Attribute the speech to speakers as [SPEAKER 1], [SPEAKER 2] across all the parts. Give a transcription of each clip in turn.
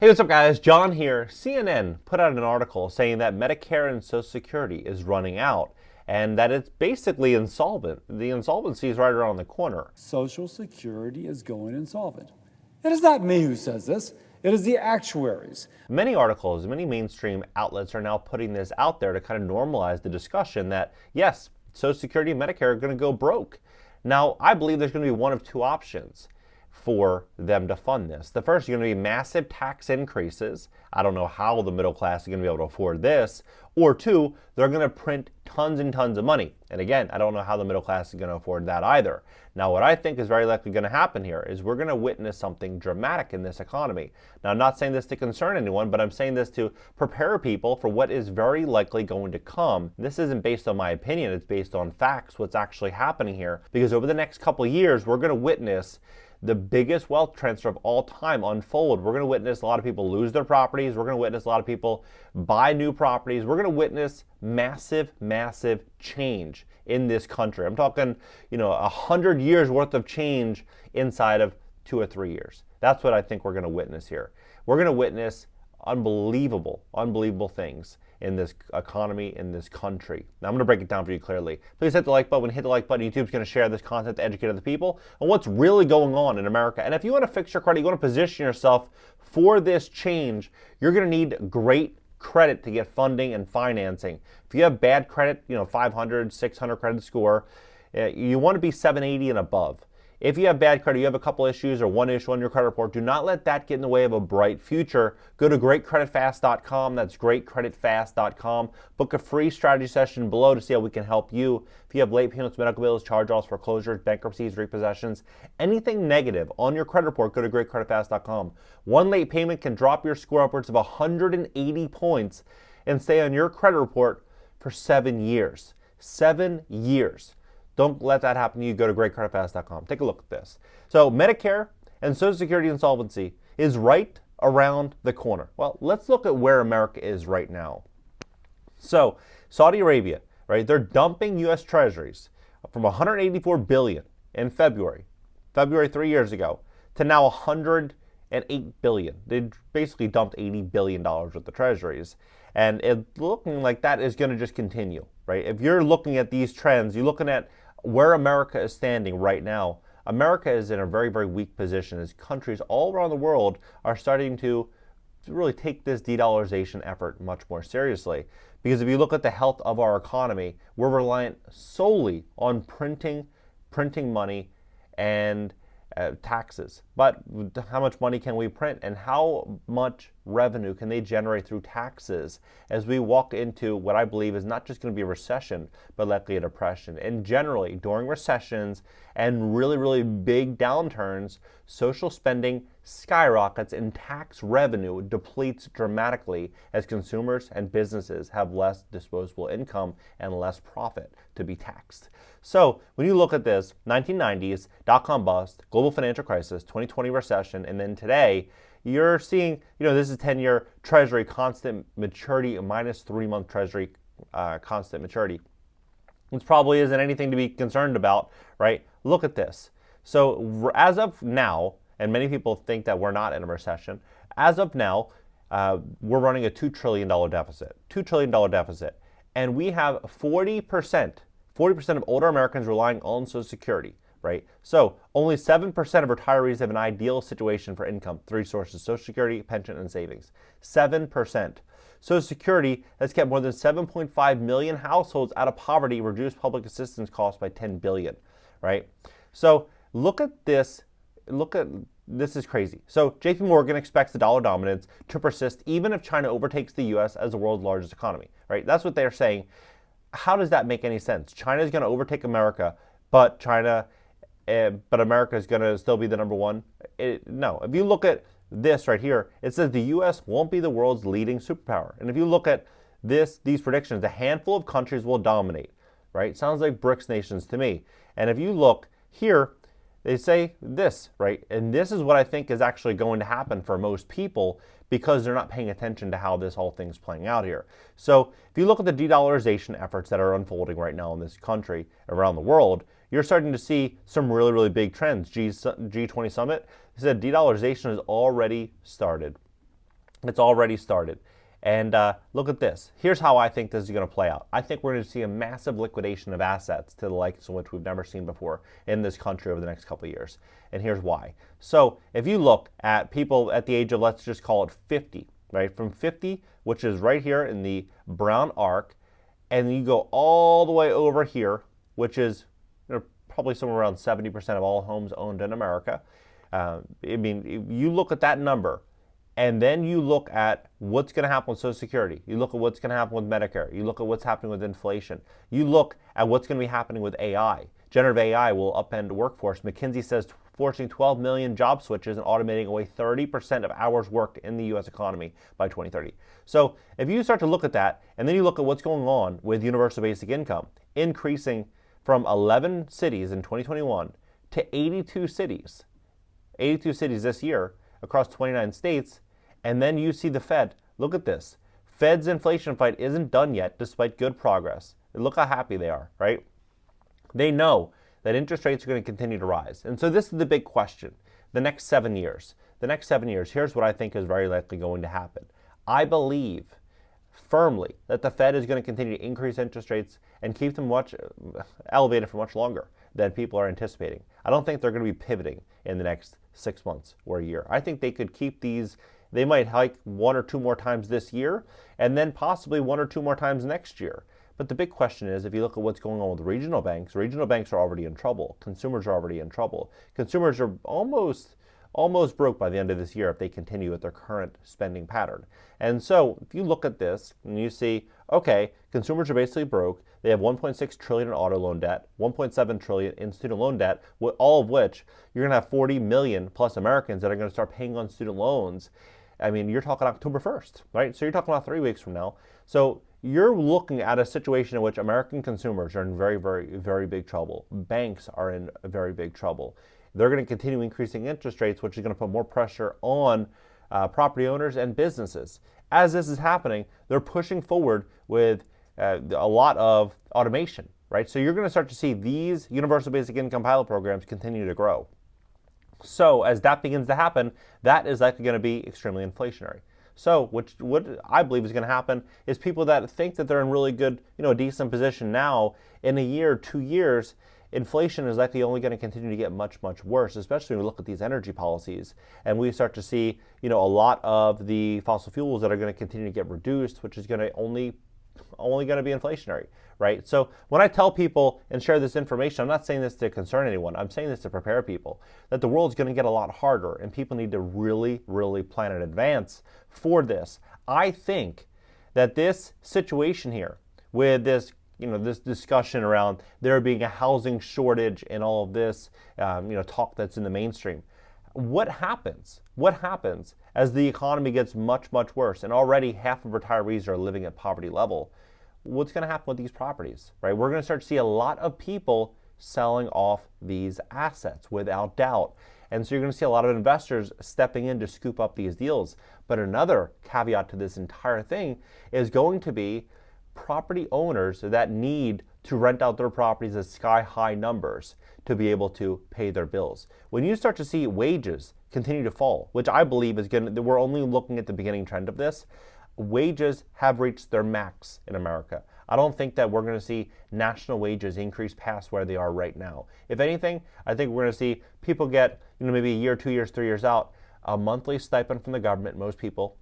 [SPEAKER 1] Hey, what's up, guys? John here. CNN put out an article saying that Medicare and Social Security is running out and that it's basically insolvent. The insolvency is right around the corner.
[SPEAKER 2] Social Security is going insolvent. It is not me who says this. It is the actuaries.
[SPEAKER 1] Many articles, many mainstream outlets are now putting this out there to kind of normalize the discussion that, yes, Social Security and Medicare are going to go broke. Now, I believe there's going to be one of two options for them to fund this. The first is going to be massive tax increases. I don't know how the middle class is going to be able to afford this. Or two, they're going to print tons and tons of money. And again, I don't know how the middle class is going to afford that either. Now, what I think is very likely going to happen here is we're going to witness something dramatic in this economy. Now, I'm not saying this to concern anyone, but I'm saying this to prepare people for what is very likely going to come. This isn't based on my opinion. It's based on facts, what's actually happening here. Because over the next couple of years, we're going to witness the biggest wealth transfer of all time unfold. We're going to witness a lot of people lose their properties. We're going to witness a lot of people buy new properties. We're going to witness massive, massive change in this country. I'm talking, 100 years worth of change inside of 2 or 3 years. That's what I think we're going to witness here. We're going to witness unbelievable, unbelievable things in this economy, in this country. Now, I'm going to break it down for you clearly. Please hit the like button. When you hit the like button, YouTube's going to share this content to educate other people on what's really going on in America. And if you want to fix your credit, you want to position yourself for this change, you're going to need great credit to get funding and financing. If you have bad credit, 500, 600 credit score, you want to be 780 and above. If you have bad credit, you have a couple issues or one issue on your credit report, do not let that get in the way of a bright future. Go to greatcreditfast.com. That's greatcreditfast.com. Book a free strategy session below to see how we can help you. If you have late payments, medical bills, charge-offs, foreclosures, bankruptcies, repossessions, anything negative on your credit report, go to greatcreditfast.com. One late payment can drop your score upwards of 180 points and stay on your credit report for 7 years. 7 years. Don't let that happen to you. Go to greatcreditfast.com. Take a look at this. So Medicare and Social Security insolvency is right around the corner. Well, let's look at where America is right now. So Saudi Arabia, right? They're dumping U.S. Treasuries from 184 billion in February 3 years ago, to now 108 billion. They basically dumped $80 billion worth of Treasuries. And it's looking like that is going to just continue, right? If you're looking at these trends, you're looking at where America is standing right now. America is in a very, very weak position as countries all around the world are starting to really take this de-dollarization effort much more seriously. Because if you look at the health of our economy, we're reliant solely on printing money and taxes. But how much money can we print, and how much revenue can they generate through taxes as we walk into what I believe is not just going to be a recession, but likely a depression? And generally, during recessions and really, really big downturns, social spending skyrockets and tax revenue depletes dramatically as consumers and businesses have less disposable income and less profit to be taxed. So when you look at this, 1990s, dot-com bust, global financial crisis, 2020 recession, and then today, you're seeing, this is 10-year Treasury constant maturity, minus 3-month Treasury constant maturity. Which probably isn't anything to be concerned about, right? Look at this. So as of now, and many people think that we're not in a recession, as of now, we're running a $2 trillion deficit. $2 trillion deficit. And we have 40% of older Americans relying on Social Security, right? So only 7% of retirees have an ideal situation for income, 3 sources: Social Security, pension, and savings. 7%. Social Security has kept more than 7.5 million households out of poverty, reduced public assistance costs by $10 billion, right? So look at this. This is crazy. So JP Morgan expects the dollar dominance to persist even if China overtakes the U.S. as the world's largest economy, right? That's what they're saying. How does that make any sense? China is going to overtake America, but America is going to still be the number one? No. If you look at this right here, it says the U.S. won't be the world's leading superpower. And if you look at these predictions, a handful of countries will dominate, right? Sounds like BRICS nations to me. And if you look here, they say this, right? And this is what I think is actually going to happen for most people because they're not paying attention to how this whole thing's playing out here. So if you look at the de-dollarization efforts that are unfolding right now in this country, around the world, you're starting to see some really, really big trends. G20 summit said de-dollarization has already started. It's already started. And look at this. Here's how I think this is going to play out. I think we're going to see a massive liquidation of assets to the likes of which we've never seen before in this country over the next couple of years. And here's why. So if you look at people at the age of, let's just call it 50, right? From 50, which is right here in the brown arc, and you go all the way over here, which is probably somewhere around 70% of all homes owned in America. I mean, you look at that number, and then you look at what's going to happen with Social Security. You look at what's going to happen with Medicare. You look at what's happening with inflation. You look at what's going to be happening with AI. Generative AI will upend the workforce. McKinsey says forcing 12 million job switches and automating away 30% of hours worked in the U.S. economy by 2030. So if you start to look at that, and then you look at what's going on with universal basic income, increasing from 11 cities in 2021 to 82 cities this year across 29 states, and then you see the Fed. Look at this. Fed's inflation fight isn't done yet despite good progress. Look how happy they are, right? They know that interest rates are going to continue to rise. And so this is the big question. The next 7 years, here's what I think is very likely going to happen. I believe firmly that the Fed is going to continue to increase interest rates and keep them much elevated for much longer than people are anticipating. I don't think they're going to be pivoting in the next 6 months or a year. I think they could keep these. They might hike 1 or 2 more times this year, and then possibly 1 or 2 more times next year. But the big question is, if you look at what's going on with regional banks are already in trouble. Consumers are already in trouble. Consumers are almost broke by the end of this year if they continue with their current spending pattern. And so if you look at this and you see, okay, consumers are basically broke. They have 1.6 trillion in auto loan debt, 1.7 trillion in student loan debt, all of which you're going to have 40 million plus Americans that are going to start paying on student loans. I mean, you're talking October 1st, right? So you're talking about 3 weeks from now. So you're looking at a situation in which American consumers are in very, very, very big trouble. Banks are in very big trouble. They're going to continue increasing interest rates, which is going to put more pressure on property owners and businesses. As this is happening, they're pushing forward with a lot of automation, right? So you're going to start to see these universal basic income pilot programs continue to grow. So as that begins to happen, that is likely going to be extremely inflationary. So what I believe is going to happen is people that think that they're in really good, a decent position now, in a year, 2 years, inflation is likely only going to continue to get much, much worse, especially when we look at these energy policies. And we start to see, a lot of the fossil fuels that are going to continue to get reduced, which is going to only going to be inflationary, right? So when I tell people and share this information, I'm not saying this to concern anyone. I'm saying this to prepare people that the world's going to get a lot harder and people need to really, really plan in advance for this. I think that this situation here with this, this discussion around there being a housing shortage and all of this, talk that's in the mainstream. What happens? What happens as the economy gets much, much worse? And already half of retirees are living at poverty level. What's going to happen with these properties, right? We're going to start to see a lot of people selling off these assets without doubt. And so you're going to see a lot of investors stepping in to scoop up these deals. But another caveat to this entire thing is going to be property owners that need to rent out their properties at sky-high numbers to be able to pay their bills. When you start to see wages continue to fall, which I believe is we're only looking at the beginning trend of this, wages have reached their max in America. I don't think that we're going to see national wages increase past where they are right now. If anything, I think we're going to see people get, maybe a year, 2 years, 3 years out, a monthly stipend from the government, most people,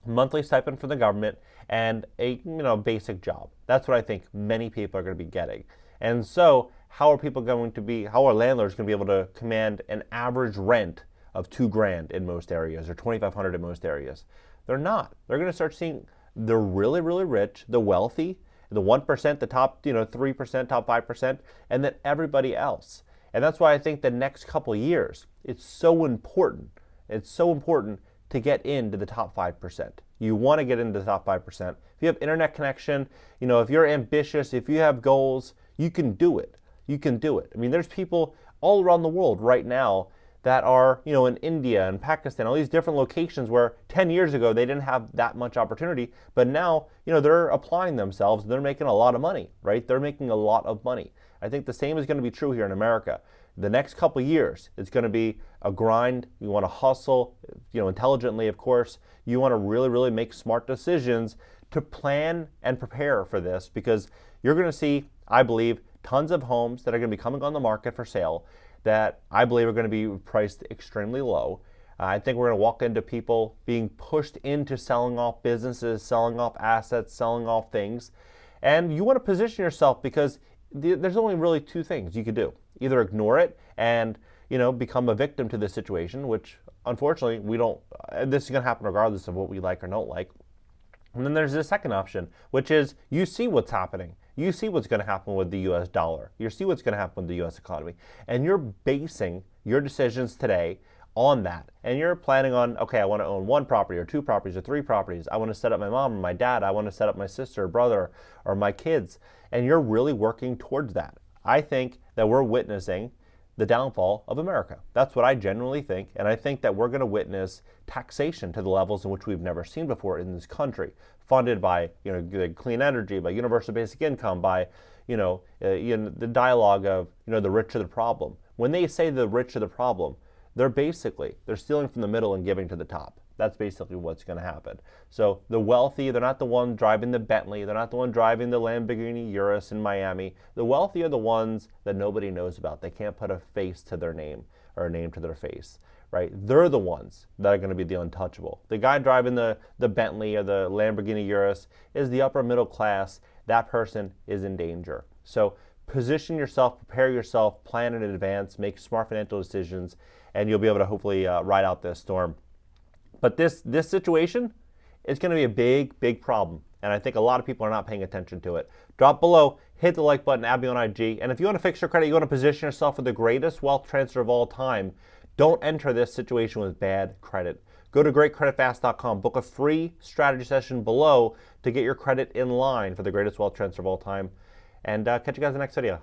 [SPEAKER 1] monthly stipend from the government, and a basic job. That's what I think many people are going to be getting. And so how are landlords going to be able to command an average rent of $2,000 in most areas or $2,500 in most areas? They're not. They're going to start seeing the really, really rich, the wealthy, the 1%, the top 3%, top 5%, and then everybody else. And that's why I think the next couple of years, it's so important. It's so important to get into the top 5%. You want to get into the top 5%. If you have internet connection, if you're ambitious, if you have goals, you can do it. You can do it. I mean, there's people all around the world right now that are, in India and Pakistan, all these different locations where 10 years ago they didn't have that much opportunity, but now, they're applying themselves, they're making a lot of money, right? They're making a lot of money. I think the same is going to be true here in America. The next couple years, it's going to be a grind. You want to hustle, intelligently, of course. You want to really, really make smart decisions to plan and prepare for this, because you're going to see, I believe, tons of homes that are going to be coming on the market for sale that I believe are going to be priced extremely low. I think we're going to walk into people being pushed into selling off businesses, selling off assets, selling off things. And you want to position yourself, because there's only really two things you could do. Either ignore it and become a victim to this situation, which unfortunately we don't. This is going to happen regardless of what we like or don't like. And then there's the second option, which is you see what's happening. You see what's going to happen with the U.S. dollar. You see what's going to happen with the U.S. economy. And you're basing your decisions today on that. And you're planning on, okay, I want to own one property or two properties or three properties. I want to set up my mom or my dad. I want to set up my sister or brother or my kids. And you're really working towards that. I think that we're witnessing the downfall of America. That's what I genuinely think. And I think that we're going to witness taxation to the levels in which we've never seen before in this country, funded by clean energy, by universal basic income, by the dialogue of the rich are the problem. When they say the rich are the problem, they're stealing from the middle and giving to the top. That's basically what's going to happen. So the wealthy, they're not the one driving the Bentley. They're not the one driving the Lamborghini Urus in Miami. The wealthy are the ones that nobody knows about. They can't put a face to their name or a name to their face, right? They're the ones that are going to be the untouchable. The guy driving the Bentley or the Lamborghini Urus is the upper middle class. That person is in danger. So position yourself, prepare yourself, plan in advance, make smart financial decisions, and you'll be able to hopefully ride out this storm. But this situation is going to be a big, big problem. And I think a lot of people are not paying attention to it. Drop below, hit the like button, add me on IG. And if you want to fix your credit, you want to position yourself for the greatest wealth transfer of all time, don't enter this situation with bad credit. Go to greatcreditfast.com, book a free strategy session below to get your credit in line for the greatest wealth transfer of all time. And catch you guys in the next video.